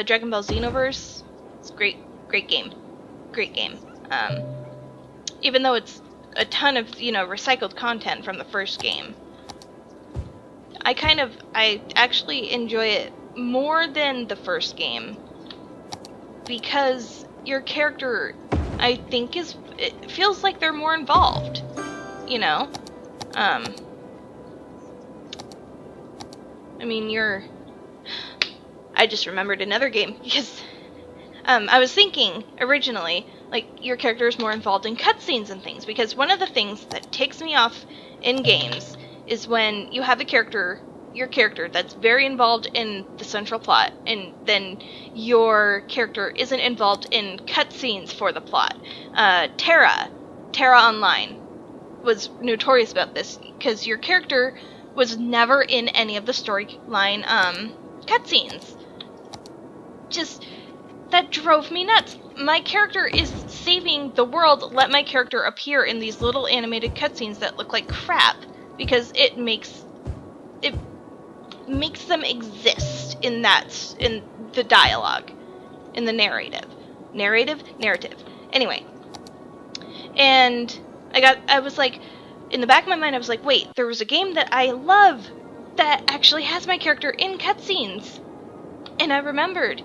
Dragon Ball Xenoverse, it's a great game. Even though it's a ton of, recycled content from the first game, I actually enjoy it more than the first game because your character, I think, it feels like they're more involved, I just remembered another game because I was thinking originally, like, your character is more involved in cutscenes and things, because one of the things that takes me off in games is when you have your character that's very involved in the central plot, and then your character isn't involved in cutscenes for the plot. Terra Online was notorious about this, because your character was never in any of the storyline cutscenes. Just, that drove me nuts. My character is saving the world, let my character appear in these little animated cutscenes that look like crap, because it makes them exist in the dialogue, in the narrative. Anyway. And I was like, in the back of my mind, I was like, wait, there was a game that I love that actually has my character in cutscenes. And I remembered.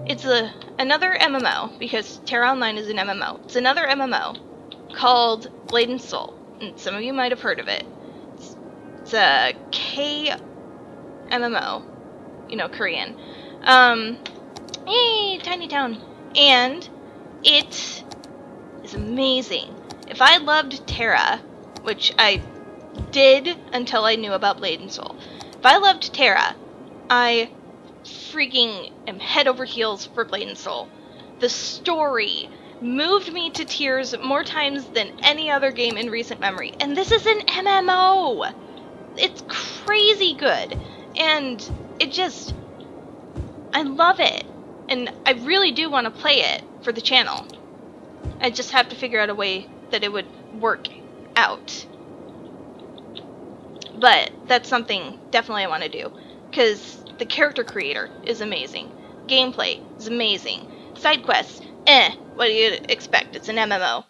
It's another MMO, because Terra Online is an MMO. It's another MMO called Blade and Soul. And some of you might have heard of it. It's a K-MMO. Korean. Hey, tiny town. And it is amazing. If I loved Terra, which I did until I knew about Blade and Soul. If I loved Terra, I freaking am head over heels for Blade and Soul. The story moved me to tears more times than any other game in recent memory. And this is an MMO! It's crazy good. And I love it. And I really do want to play it for the channel. I just have to figure out a way that it would work out. But that's something definitely I want to do. Because the character creator is amazing. Gameplay is amazing. Side quests, what do you expect? It's an MMO.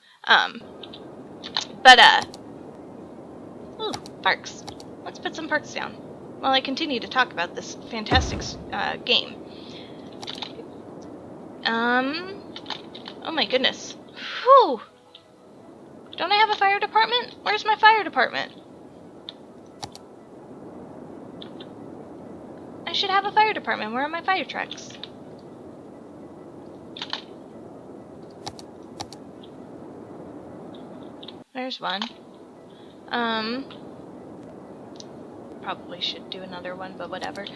Ooh, parks. Let's put some parks down while I continue to talk about this fantastic game. Oh my goodness. Whew. Don't I have a fire department? Where's my fire department? I should have a fire department. Where are my fire trucks? There's one. Probably should do another one, but whatever.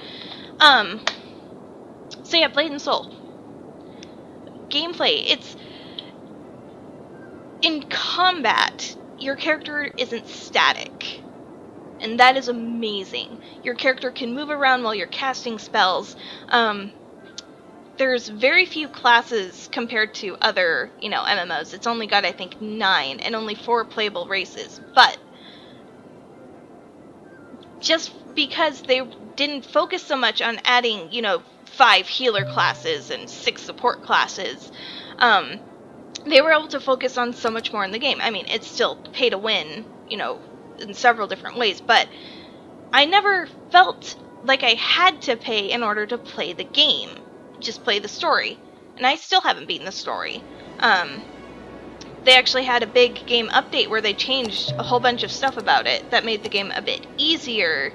So yeah, Blade and Soul. Gameplay, it's... In combat, your character isn't static. And that is amazing. Your character can move around while you're casting spells. There's very few classes compared to other, MMOs. It's only got, I think, 9, and only 4 playable races. But just because they didn't focus so much on adding, 5 healer classes and 6 support classes, they were able to focus on so much more in the game. I mean, it's still pay to win, in several different ways, but I never felt like I had to pay in order to play the game. Just play the story. And I still haven't beaten the story. They actually had a big game update where they changed a whole bunch of stuff about it that made the game a bit easier,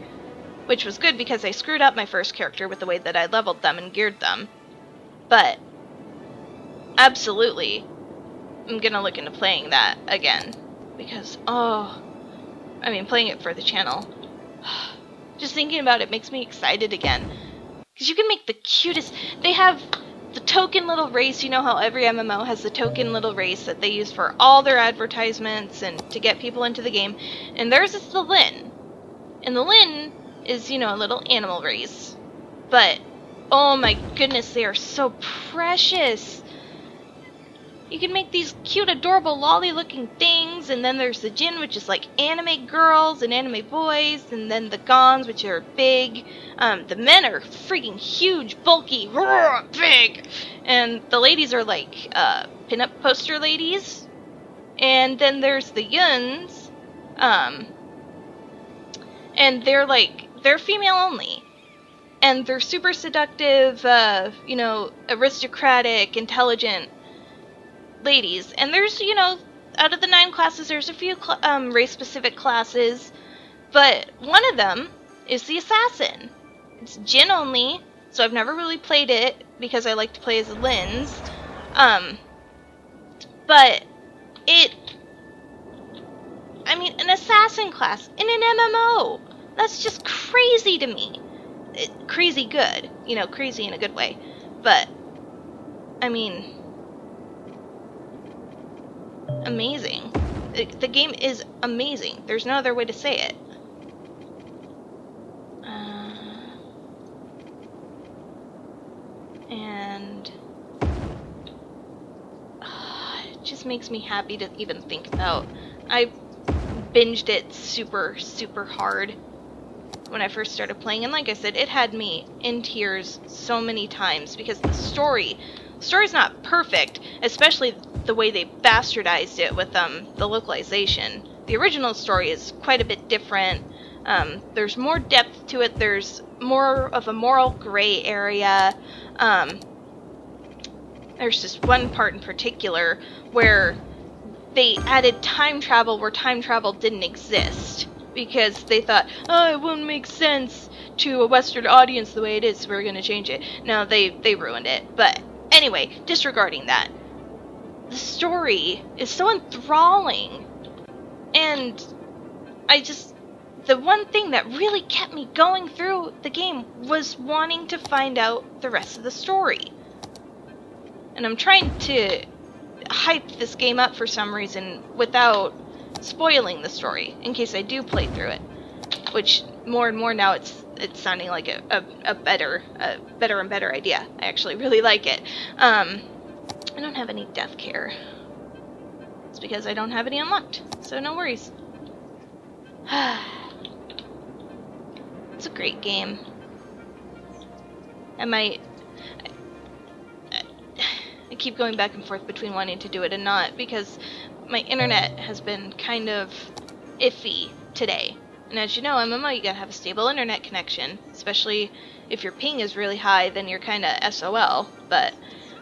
which was good because I screwed up my first character with the way that I leveled them and geared them. But absolutely, I'm gonna look into playing that again, because playing it for the channel, just thinking about it makes me excited again. Because you can make the cutest... They have the token little race. You know how every MMO has the token little race that they use for all their advertisements and to get people into the game. And theirs is the Lin. And the Lin is, a little animal race. But, oh my goodness, they are so precious. You can make these cute, adorable, lolly-looking things, and then there's the Jin, which is like anime girls and anime boys, and then the Gons, which are big. The men are freaking huge, bulky, big, and the ladies are like pin-up poster ladies. And then there's the Yuns, and they're female only. And they're super seductive, aristocratic, intelligent ladies. And there's, out of the 9 classes, there's a few race-specific classes. But one of them is the assassin. It's Jin only, so I've never really played it because I like to play as Linz. But an assassin class in an MMO. That's just crazy to me. Crazy good. Crazy in a good way. But, amazing. The game is amazing. There's no other way to say it. And it just makes me happy to even think about. I binged it super, super hard when I first started playing, and like I said, it had me in tears so many times because the story's not perfect, especially the way they bastardized it with the localization. The original story is quite a bit different. There's more depth to it. There's more of a moral gray area. There's just one part in particular where they added time travel where time travel didn't exist because they thought, it won't make sense to a Western audience the way it is, so we're going to change it. No, they ruined it. But anyway, disregarding that, the story is so enthralling. And the one thing that really kept me going through the game was wanting to find out the rest of the story. And I'm trying to hype this game up for some reason without spoiling the story in case I do play through it, which more and more now it's sounding like a better and better idea. I actually really like it. I don't have any death care. It's because I don't have any unlocked, so no worries. It's a great game. I keep going back and forth between wanting to do it and not because my internet has been kind of iffy today. And as you know, MMO, you gotta have a stable internet connection, especially if your ping is really high, then you're kind of SOL. But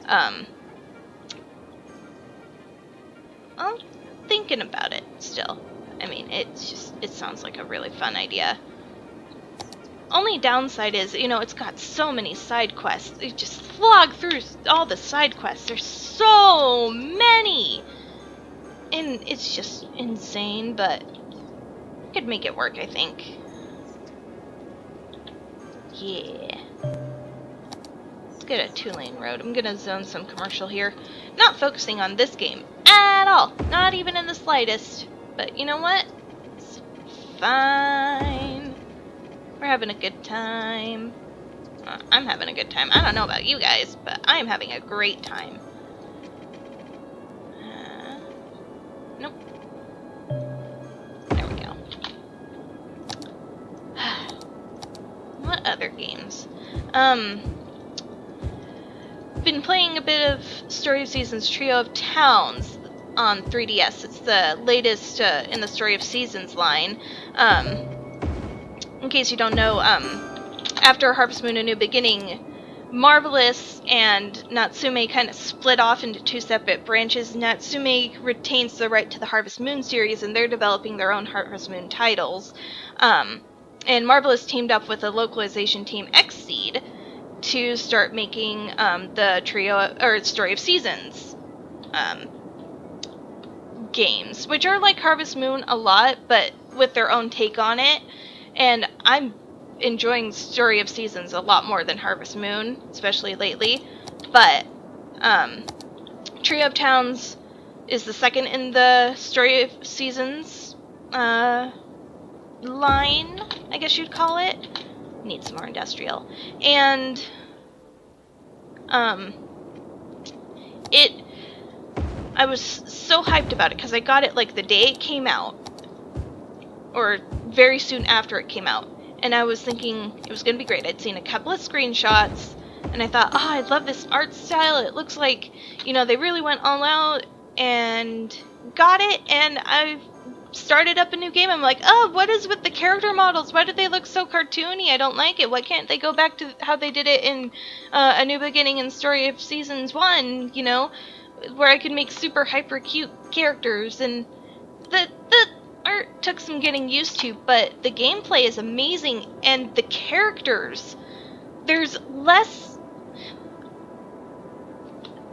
I'm thinking about it still. It sounds like a really fun idea. Only downside is, it's got so many side quests. You just slog through all the side quests. There's so many! And it's just insane, but I could make it work, I think. Yeah. Let's get a 2-lane road. I'm gonna zone some commercial here. Not focusing on this game at all. Not even in the slightest. But you know what? It's fine. We're having a good time. I'm having a good time. I don't know about you guys, but I am having a great time. Nope. There we go. What other games? Been playing a bit of Story of Seasons Trio of Towns on 3DS. It's the latest in the Story of Seasons line. In case you don't know, after Harvest Moon: A New Beginning, Marvelous and Natsume kind of split off into 2 separate branches. Natsume retains the right to the Harvest Moon series, and they're developing their own Harvest Moon titles. And Marvelous teamed up with a localization team, Xseed, to start making the Story of Seasons games, which are like Harvest Moon a lot, but with their own take on it. And I'm enjoying Story of Seasons a lot more than Harvest Moon, especially lately. But Trio of Towns is the second in the Story of Seasons line, I guess you'd call it. Needs more industrial. And I was so hyped about it because I got it like the day it came out, or very soon after it came out, and I was thinking it was going to be great. I'd seen a couple of screenshots, and I thought, oh, I love this art style. It looks like, you know, they really went all out, and got it, and I started up a new game. I'm like, oh, what is with the character models? Why do they look so cartoony? I don't like it. Why can't they go back to how they did it in A New Beginning and Story of Seasons 1, you know, where I could make super hyper cute characters? And the art took some getting used to, but the gameplay is amazing, and the characters, there's less.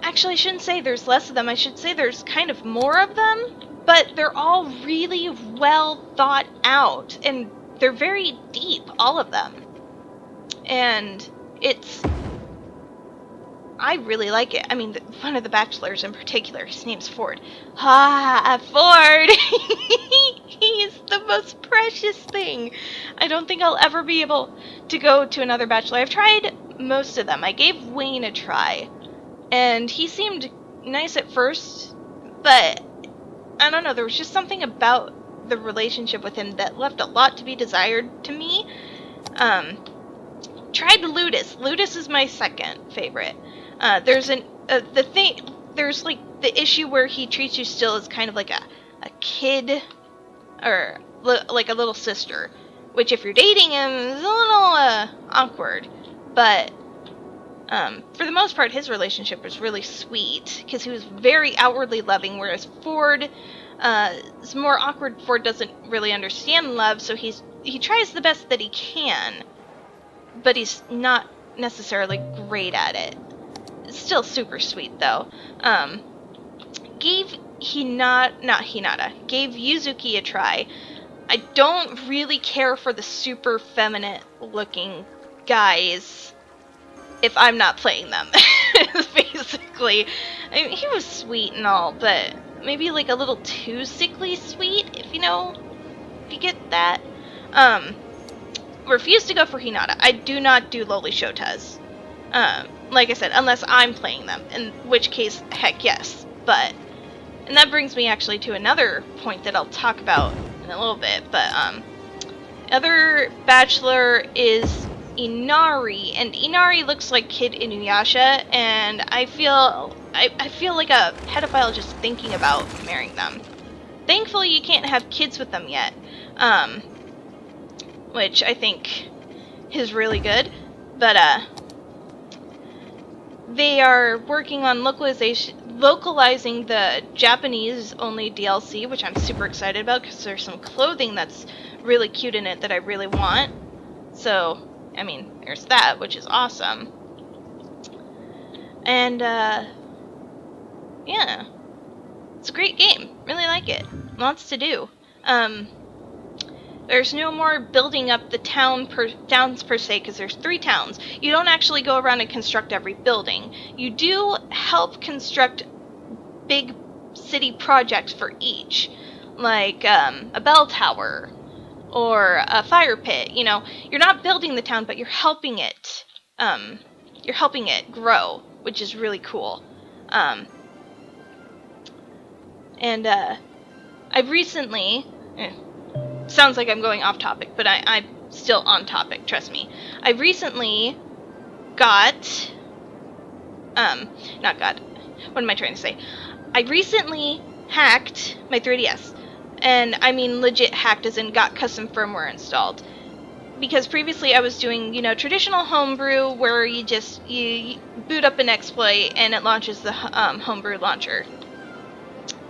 Actually, I shouldn't say there's less of them. I should say there's kind of more of them, but they're all really well thought out, and they're very deep, all of them. And I really like it. I mean, one of the bachelors in particular, his name's Ford. Ford! He's the most precious thing. I don't think I'll ever be able to go to another bachelor. I've tried most of them. I gave Wayne a try, and he seemed nice at first, but I don't know, there was just something about the relationship with him that left a lot to be desired to me. Tried Ludus. Ludus is my second favorite. There's like the issue where he treats you still as kind of like a kid, or like a little sister, which if you're dating him is a little awkward, but for the most part his relationship was really sweet because he was very outwardly loving, whereas Ford is more awkward. Ford doesn't really understand love, so he tries the best that he can, but he's not necessarily great at it. It's still super sweet though. Gave Yuzuki a try. I don't really care for the super feminine looking guys if I'm not playing them. Basically, I mean, he was sweet and all, but maybe like a little too sickly sweet, if you get that. Refuse to go for Hinata. I do not do lowly shotas. Like I said, unless I'm playing them, in which case, heck yes. And that brings me actually to another point that I'll talk about in a little bit, but other bachelor is Inari, and Inari looks like Kid Inuyasha, and I feel like a pedophile just thinking about marrying them. Thankfully, you can't have kids with them yet, which I think is really good, but they are working on localizing the Japanese-only DLC, which I'm super excited about because there's some clothing that's really cute in it that I really want. So, I mean, there's that, which is awesome. And, yeah. It's a great game. Really like it. Lots to do. There's no more building up the towns per se, because there's 3 towns. You don't actually go around and construct every building. You do help construct big city projects for each, like a bell tower or a fire pit. You know, you're not building the town, but you're helping it. You're helping it grow, which is really cool. And I've recently. Sounds like I'm going off topic, but I'm still on topic, trust me. I recently got, what am I trying to say? I recently hacked my 3DS, and I mean legit hacked as in got custom firmware installed. Because previously I was doing, you know, traditional homebrew where you boot up an exploit and it launches the homebrew launcher.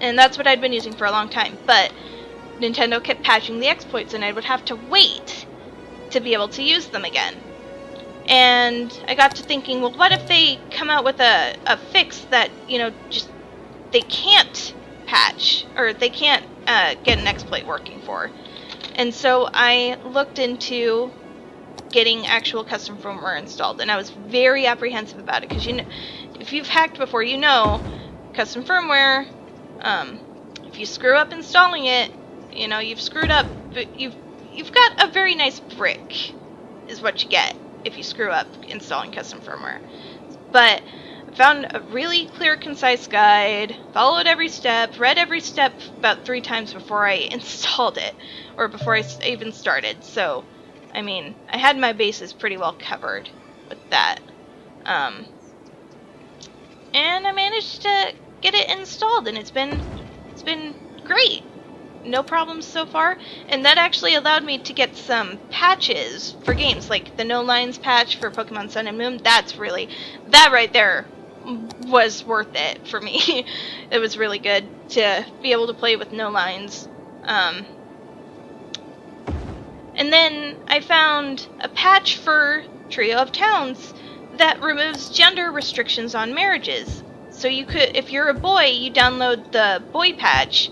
And that's what I'd been using for a long time, but Nintendo kept patching the exploits, and I would have to wait to be able to use them again. And I got to thinking, well, what if they come out with a fix that, you know, just they can't patch, or they can't get an exploit working for. And so I looked into getting actual custom firmware installed, and I was very apprehensive about it, because, you know, if you've hacked before, you know, custom firmware, if you screw up installing it, you know, you've screwed up, but you've got a very nice brick, is what you get if you screw up installing custom firmware. But found a really clear, concise guide, followed every step, read every step about 3 times before I installed it, or before I even started. So, I mean, I had my bases pretty well covered with that. And I managed to get it installed, and it's been great. No problems so far, and that actually allowed me to get some patches for games, like the No Lines patch for Pokemon Sun and Moon. That right there was worth it for me. It was really good to be able to play with no lines. And then I found a patch for Trio of Towns that removes gender restrictions on marriages. So you could, if you're a boy, you download the boy patch,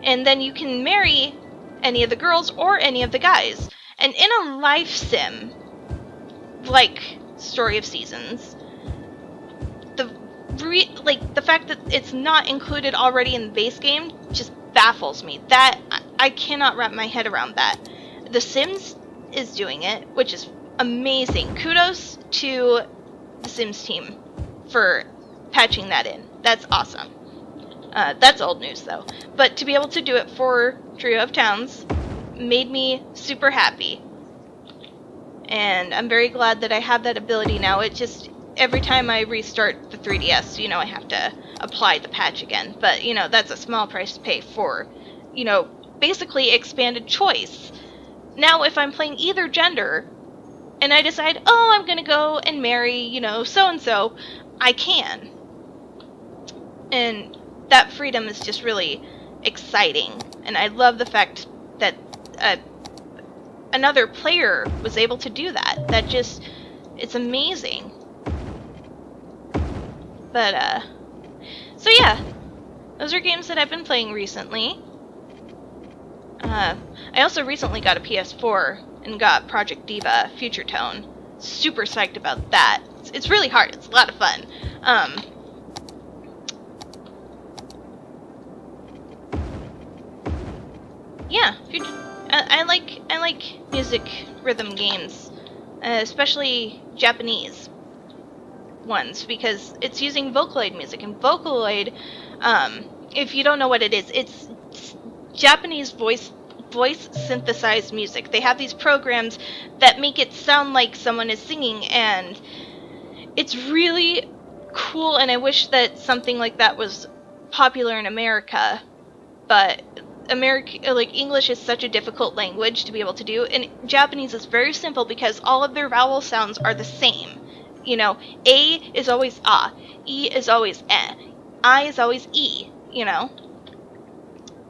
and then you can marry any of the girls or any of the guys. And in a life sim, like Story of Seasons, the fact that it's not included already in the base game just baffles me. That I cannot wrap my head around that. The Sims is doing it, which is amazing. Kudos to the Sims team for patching that in. That's awesome. That's old news though. But to be able to do it for Trio of Towns made me super happy. And I'm very glad that I have that ability now. It just, every time I restart the 3DS, I have to apply the patch again. But, that's a small price to pay for, basically expanded choice. Now, if I'm playing either gender, and I decide, oh, I'm gonna go and marry, so-and-so, I can. And that freedom is just really exciting. And I love the fact that another player was able to do that. It's amazing. But, so yeah, those are games that I've been playing recently. I also recently got a PS4 and got Project Diva Future Tone. Super psyched about that. It's really hard. It's a lot of fun. Yeah, I like music rhythm games, especially Japanese ones, because it's using Vocaloid music, and Vocaloid, if you don't know what it is, it's Japanese voice synthesized music. They have these programs that make it sound like someone is singing, and it's really cool, and I wish that something like that was popular in America, but English is such a difficult language to be able to do, and Japanese is very simple because all of their vowel sounds are the same. A is always A, E is always E, I is always E,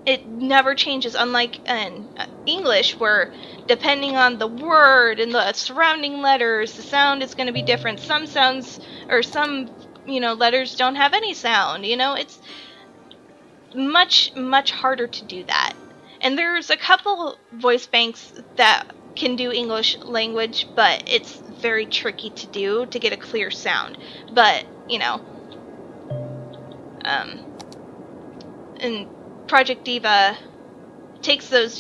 It never changes, unlike in English, where depending on the word and the surrounding letters, the sound is going to be different. Some sounds, or some, letters don't have any sound, It's much, much harder to do that. And there's a couple voice banks that can do English language, but it's very tricky to do to get a clear sound. But, and Project Diva takes those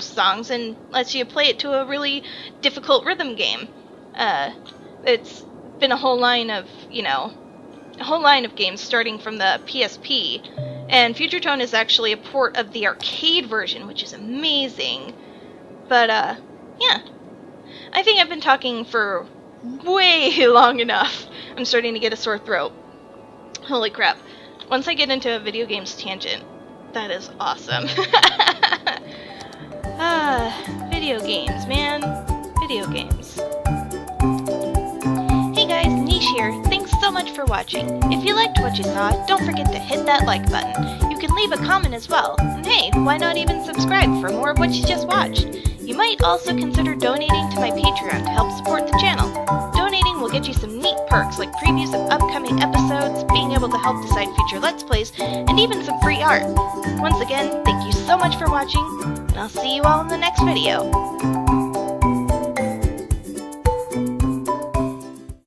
songs and lets you play it to a really difficult rhythm game. It's been a whole line of games starting from the PSP, and Future Tone is actually a port of the arcade version, which is amazing. But yeah, I think I've been talking for way long enough. I'm starting to get a sore throat. Holy crap. Once I get into a video games tangent, that is awesome. Video games, man. Video games. Hey guys, Niche here. Thanks so much for watching. If you liked what you saw, don't forget to hit that like button. You can leave a comment as well. And hey, why not even subscribe for more of what you just watched? You might also consider donating to my Patreon to help support the channel. Donating will get you some neat perks like previews of upcoming episodes, being able to help decide future Let's Plays, and even some free art. Once again, thank you so much for watching, and I'll see you all in the next video.